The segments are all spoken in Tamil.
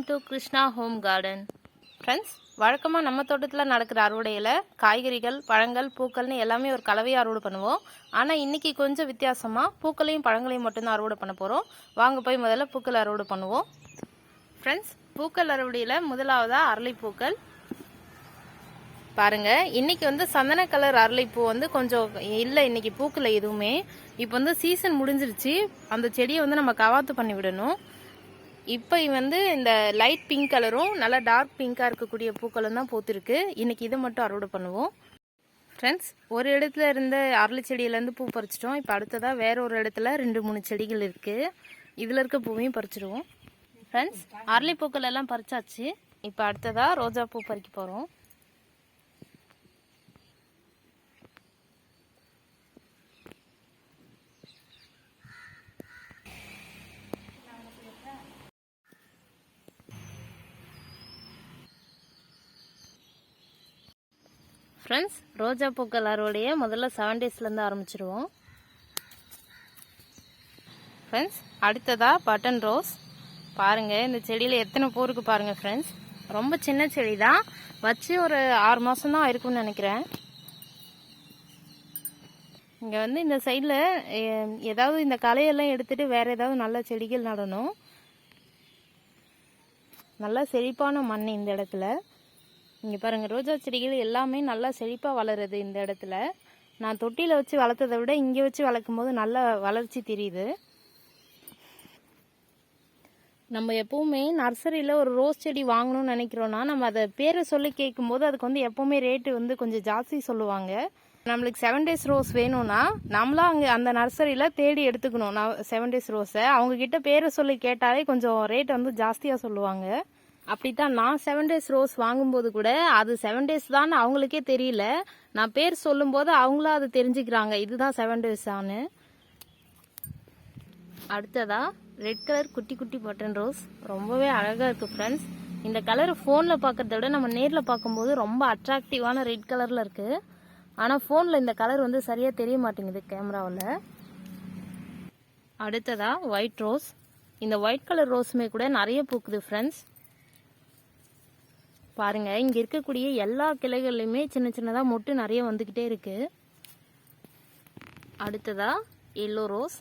Welcome to krishna-home-garden. ஃப்ரெண்ட்ஸ், வழக்கமாக நம்ம தோட்டத்தில் நடக்கிற அறுவடையில் காய்கறிகள், பழங்கள், பூக்கள்னு எல்லாமே ஒரு கலவையாக அறுவடை பண்ணுவோம். ஆனால் இன்றைக்கி கொஞ்சம் வித்தியாசமாக பூக்களையும் பழங்களையும் மட்டும்தான் அறுவடை பண்ண போகிறோம். வாங்க போய் முதல்ல பூக்கள் அறுவடை பண்ணுவோம். ஃப்ரெண்ட்ஸ், பூக்கள் அறுவடையில் முதலாவதாக அரளிப்பூக்கள் பாருங்கள். இன்றைக்கி வந்து சந்தன கலர் அரளிப்பூ வந்து கொஞ்சம் இல்லை, இன்றைக்கி பூக்கள் எதுவுமே. இப்போ வந்து சீசன் முடிஞ்சிருச்சு. அந்த செடியை வந்து நம்ம கவாத்து பண்ணி விடணும். இப்போ வந்து இந்த லைட் பிங்க் கலரும் நல்லா டார்க் பிங்காக இருக்கக்கூடிய பூக்களும் தான் பூத்துருக்கு. இன்றைக்கி இதை மட்டும் அறுவடை பண்ணுவோம். ஃப்ரெண்ட்ஸ், ஒரு இடத்துல இருந்த அரளி செடியிலேருந்து பூ பறிச்சிட்டோம். இப்போ அடுத்ததாக வேற ஒரு இடத்துல 2-3 செடிகள் இருக்குது. இதில் இருக்க பூவையும் பறிச்சிடுவோம். ஃப்ரெண்ட்ஸ், அரளி பூக்கள் எல்லாம் பறிச்சாச்சு. இப்போ அடுத்ததாக ரோஜா பூ பறிக்க போகிறோம். ஃப்ரெண்ட்ஸ், ரோஜா பூக்கள் அறுவடைய முதல்ல 7 டேஸ்லேருந்து ஆரம்பிச்சிருவோம். ஃப்ரெண்ட்ஸ், அடுத்ததாக பட்டன் ரோஸ் பாருங்கள். இந்த செடியில் எத்தனை பூ இருக்குது பாருங்கள். ஃப்ரெண்ட்ஸ், ரொம்ப சின்ன செடி தான், வச்சு ஒரு 6 மாதம் தான் இருக்கும்னு நினைக்கிறேன். இங்கே வந்து இந்த சைடில் ஏதாவது இந்த களையெல்லாம் எடுத்துகிட்டு வேறு ஏதாவது நல்ல செடிகள் நடணும். நல்லா செழிப்பான மண் இந்த இடத்துல. இங்கே பாருங்கள், ரோஜா செடிகள் எல்லாமே நல்லா செழிப்பாக வளருது இந்த இடத்துல. நான் தொட்டியில் வச்சு வளர்த்ததை விட இங்கே வச்சு வளர்க்கும் போது நல்ல வளர்ச்சி தெரியுது. நம்ம எப்போவுமே நர்சரியில் ஒரு ரோஸ் செடி வாங்கணும்னு நினைக்கிறோன்னா நம்ம அதை பேரை சொல்லி கேட்கும்போது அதுக்கு வந்து எப்போவுமே ரேட்டு வந்து கொஞ்சம் ஜாஸ்தி சொல்லுவாங்க. நம்மளுக்கு 7 டேஸ் ரோஸ் வேணும்னா நம்மளாம் அங்கே அந்த நர்சரியில் தேடி எடுத்துக்கணும். நான் 7 டேஸ் ரோஸை அவங்கக்கிட்ட பேரை சொல்லி கேட்டாலே கொஞ்சம் ரேட் வந்து ஜாஸ்தியாக சொல்லுவாங்க. அப்படித்தான் நான் 7 டேஸ் ரோஸ் வாங்கும்போது கூட அது 7 டேஸ் தான் அவங்களுக்கே தெரியல. நான் பேர் சொல்லும்போது அவங்களும் அது தெரிஞ்சுக்கிறாங்க, இதுதான் 7 டேஸ் ஆனு. அடுத்ததா ரெட் கலர் குட்டி குட்டி பட்டன் ரோஸ் ரொம்பவே அழகாக இருக்குது. ஃப்ரெண்ட்ஸ், இந்த கலர் ஃபோனில் பார்க்குறத விட நம்ம நேரில் பார்க்கும்போது ரொம்ப அட்ராக்டிவான ரெட் கலரில் இருக்குது. ஆனால் ஃபோனில் இந்த கலர் வந்து சரியாக தெரிய மாட்டேங்குது கேமராவில். அடுத்ததா ஒயிட் ரோஸ். இந்த ஒயிட் கலர் ரோஸுமே கூட நிறைய பூக்குது. ஃப்ரெண்ட்ஸ் பாருங்க, இங்க இருக்கக்கூடிய எல்லா கிளைகள்லையுமே சின்ன சின்னதா மொட்டு நிறைய வந்துகிட்டே இருக்கு. அடுத்ததா எல்லோ ரோஸ்.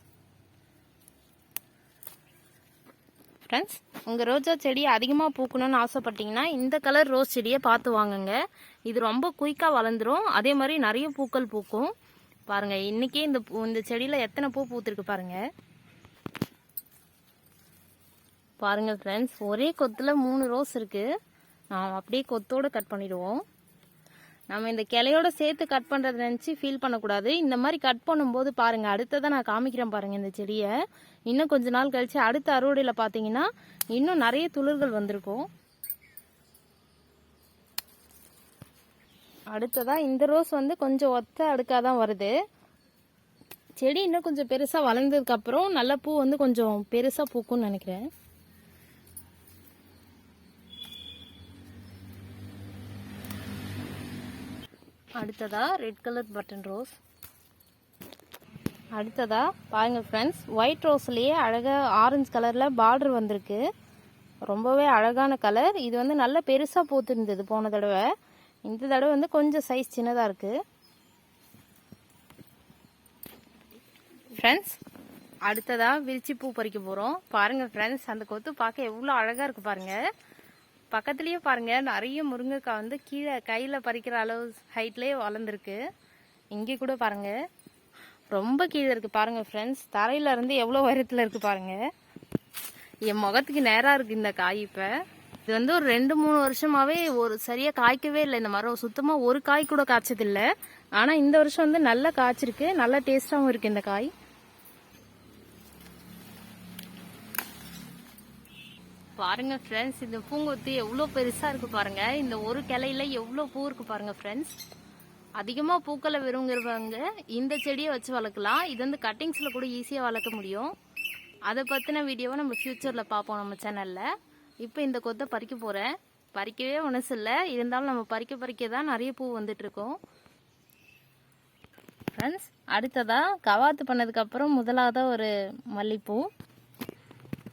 ஃப்ரெண்ட்ஸ், உங்க ரோஜா செடி அதிகமா பூக்கணும்னு ஆசைப்பட்டீங்கன்னா இந்த கலர் ரோஸ் செடியை பார்த்து வாங்குங்க. இது ரொம்ப குயிக்கா வளர்ந்துரும், அதே மாதிரி நிறைய பூக்கள் பூக்கும். பாருங்க, இன்னைக்கே இந்த செடியில எத்தனை பூ பூத்திருக்கு பாருங்க. பாருங்க ஃப்ரெண்ட்ஸ், ஒரே கொத்துல 3 ரோஸ் இருக்கு. அப்படியே கொத்தோடு கட் பண்ணிடுவோம். நம்ம இந்த கிளையோட சேர்த்து கட் பண்ணுறதை நினச்சி ஃபீல் பண்ணக்கூடாது. இந்த மாதிரி கட் பண்ணும்போது பாருங்கள், அடுத்ததான் நான் காமிக்கிறேன் பாருங்கள். இந்த செடியை இன்னும் கொஞ்ச நாள் கழித்து அடுத்த அறுவடையில் பார்த்தீங்கன்னா இன்னும் நிறைய துளிர்கள் வந்திருக்கும். அடுத்ததாக இந்த ரோஸ் வந்து கொஞ்சம் ஒத்த அடுக்காக தான் வருது. செடி இன்னும் கொஞ்சம் பெருசாக வளர்ந்ததுக்கப்புறம் நல்ல பூ வந்து கொஞ்சம் பெருசாக பூக்கும்னு நினைக்கிறேன். அடுத்ததா ரெட் கலர் பட்டன் ரோஸ். அடுத்ததா பாருங்க ஃப்ரெண்ட்ஸ், ஒயிட் ரோஸ்லேயே அழகாக ஆரஞ்சு கலரில் பார்டர் வந்திருக்கு. ரொம்பவே அழகான கலர். இது வந்து நல்ல பெருசாக பூத்துருந்தது போன தடவை. இந்த தடவை வந்து கொஞ்சம் சைஸ் சின்னதாக இருக்குது. ஃப்ரெண்ட்ஸ், அடுத்ததா விரிச்சி பூ பறிக்க போகிறோம். பாருங்கள் ஃப்ரெண்ட்ஸ், அந்த கொத்து பார்க்க எவ்வளோ அழகாக இருக்குது பாருங்கள். பக்கத்துலேயே பாருங்கள், நிறைய முருங்கைக்காய் வந்து கீழே கையில் பறிக்கிற அளவு ஹைட்லேயே வளர்ந்துருக்கு. இங்கே கூட பாருங்கள், ரொம்ப கீழே இருக்குது பாருங்கள். ஃப்ரெண்ட்ஸ், தரையில இருந்து எவ்வளோ உயரத்தில் இருக்குது பாருங்கள். என் முகத்துக்கு நேராக இருக்குது இந்த காய். இப்போ இது வந்து ஒரு 2-3 வருஷமாகவே ஒரு சரியாக காய்க்கவே இல்லை. இந்த மரம் சுத்தமாக ஒரு காய் கூட காய்ச்சதில்லை. ஆனால் இந்த வருஷம் வந்து நல்லா காய்ச்சிருக்கு, நல்லா டேஸ்டாகவும் இருக்குது இந்த காய். பாருங்க ஃப்ரெண்ட்ஸ், இந்த பூங்கொத்து எவ்வளோ பெருசாக இருக்குது பாருங்க. இந்த ஒரு கிளையில எவ்வளோ பூ இருக்கு பாருங்க. ஃப்ரெண்ட்ஸ், அதிகமாக பூக்களை விரும்புகிறவங்க இந்த செடியை வச்சு வளர்க்கலாம். இது வந்து கட்டிங்ஸில் கூட ஈஸியாக வளர்க்க முடியும். அதை பற்றின வீடியோவை நம்ம ஃப்யூச்சரில் பார்ப்போம் நம்ம சேனலில். இப்போ இந்த கொத்தை பறிக்க போகிறேன். பறிக்கவே மனசு இல்லை, இருந்தாலும் நம்ம பறிக்க தான் நிறைய பூ வந்துட்டுருக்கோம். ஃப்ரெண்ட்ஸ், அடுத்ததாக கவாத்து பண்ணதுக்கப்புறம் முதலாவதாக ஒரு மல்லிப்பூ.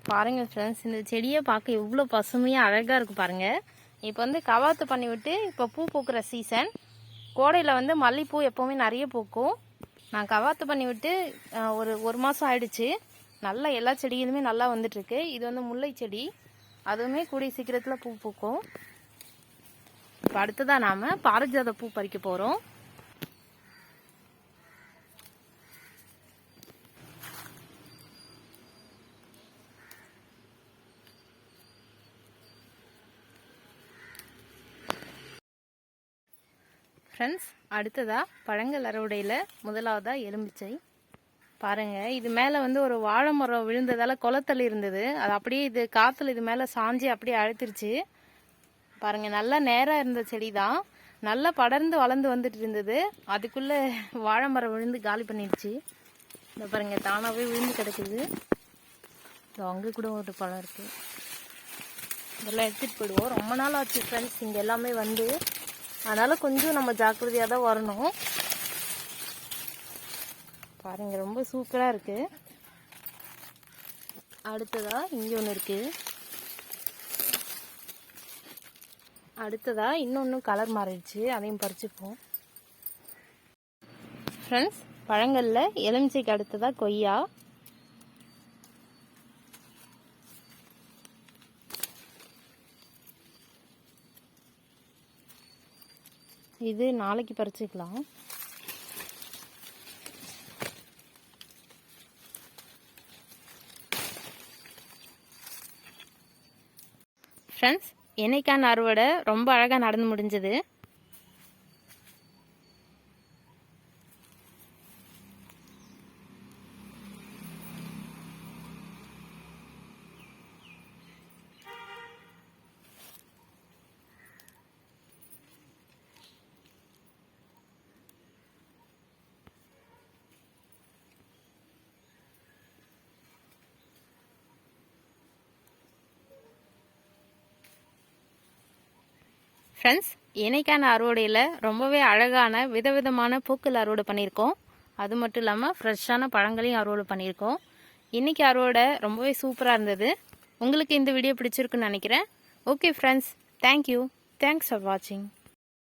பாருங்கள் ஃப்ரெண்ட்ஸ், இந்த செடியை பார்க்க எவ்வளோ பசுமையாக அழகாக இருக்குது பாருங்கள். இப்போ வந்து கவாத்து பண்ணிவிட்டு இப்போ பூ பூக்கிற சீசன். கோடையில் வந்து மல்லிகைப்பூ எப்போவுமே நிறைய பூக்கும். நான் கவாத்து பண்ணிவிட்டு ஒரு மாதம் ஆயிடுச்சு. நல்லா எல்லா செடிகளுமே நல்லா வந்துட்டுருக்கு. இது வந்து முல்லை செடி, அதுவுமே கூடிய சீக்கிரத்தில் பூ பூக்கும். இப்போ அடுத்ததாக நாம் பாரிஜாத பூ பறிக்க போகிறோம். ஃப்ரெண்ட்ஸ், அடுத்ததாக பழங்கள் அறுவடையில் முதலாவதாக எலுமிச்சை. பாருங்கள், இது மேலே வந்து ஒரு வாழை மரம் விழுந்ததால் குளத்தள்ளி இருந்தது. அது அப்படியே இது காற்றுல இது மேலே சாஞ்சி அப்படியே அழுத்திருச்சு. பாருங்கள், நல்லா நேராக இருந்த செடி தான், நல்லா படர்ந்து வளர்ந்து வந்துட்டு இருந்தது. அதுக்குள்ளே வாழை மரம் விழுந்து காலி பண்ணிடுச்சு. இந்த பாருங்கள், தானாகவே விழுந்து கிடக்குது. அங்கே கூட ஒரு பழம் இருக்குது. இதெல்லாம் எடுத்துகிட்டு போயிடுவோம். ரொம்ப நாள் ஆச்சு ஃப்ரெண்ட்ஸ் இங்கே எல்லாமே வந்து, அதனால் கொஞ்சம் நம்ம ஜாக்கிரதையாக தான் வரணும். பாருங்கள், ரொம்ப சூப்பராக இருக்குது. அடுத்ததாக இங்கே ஒன்று இருக்குது. அடுத்ததாக இன்னொன்று கலர் மாறிடுச்சு, அதையும் பறிச்சுப்போம். ஃப்ரெண்ட்ஸ், பழங்களில் எலுமிச்சைக்கு அடுத்ததாக கொய்யா. இது நாளைக்கு பறிச்சுக்கலாம். ஃப்ரெண்ட்ஸ், இன்னைக்கான அறுவடை ரொம்ப அழகாக நடந்து முடிஞ்சது. ஃப்ரெண்ட்ஸ், இன்னைக்கான அறுவடையில் ரொம்பவே அழகான விதவிதமான பூக்கள் அறுவடை பண்ணியிருக்கோம். அது மட்டும் இல்லாமல் ஃப்ரெஷ்ஷான பழங்களையும் அறுவடை பண்ணியிருக்கோம். இன்றைக்கி அறுவடை ரொம்பவே சூப்பராக இருந்தது. உங்களுக்கு இந்த வீடியோ பிடிச்சிருக்குன்னு நினைக்கிறேன். Okay friends, thank you. Thanks for வாட்சிங்.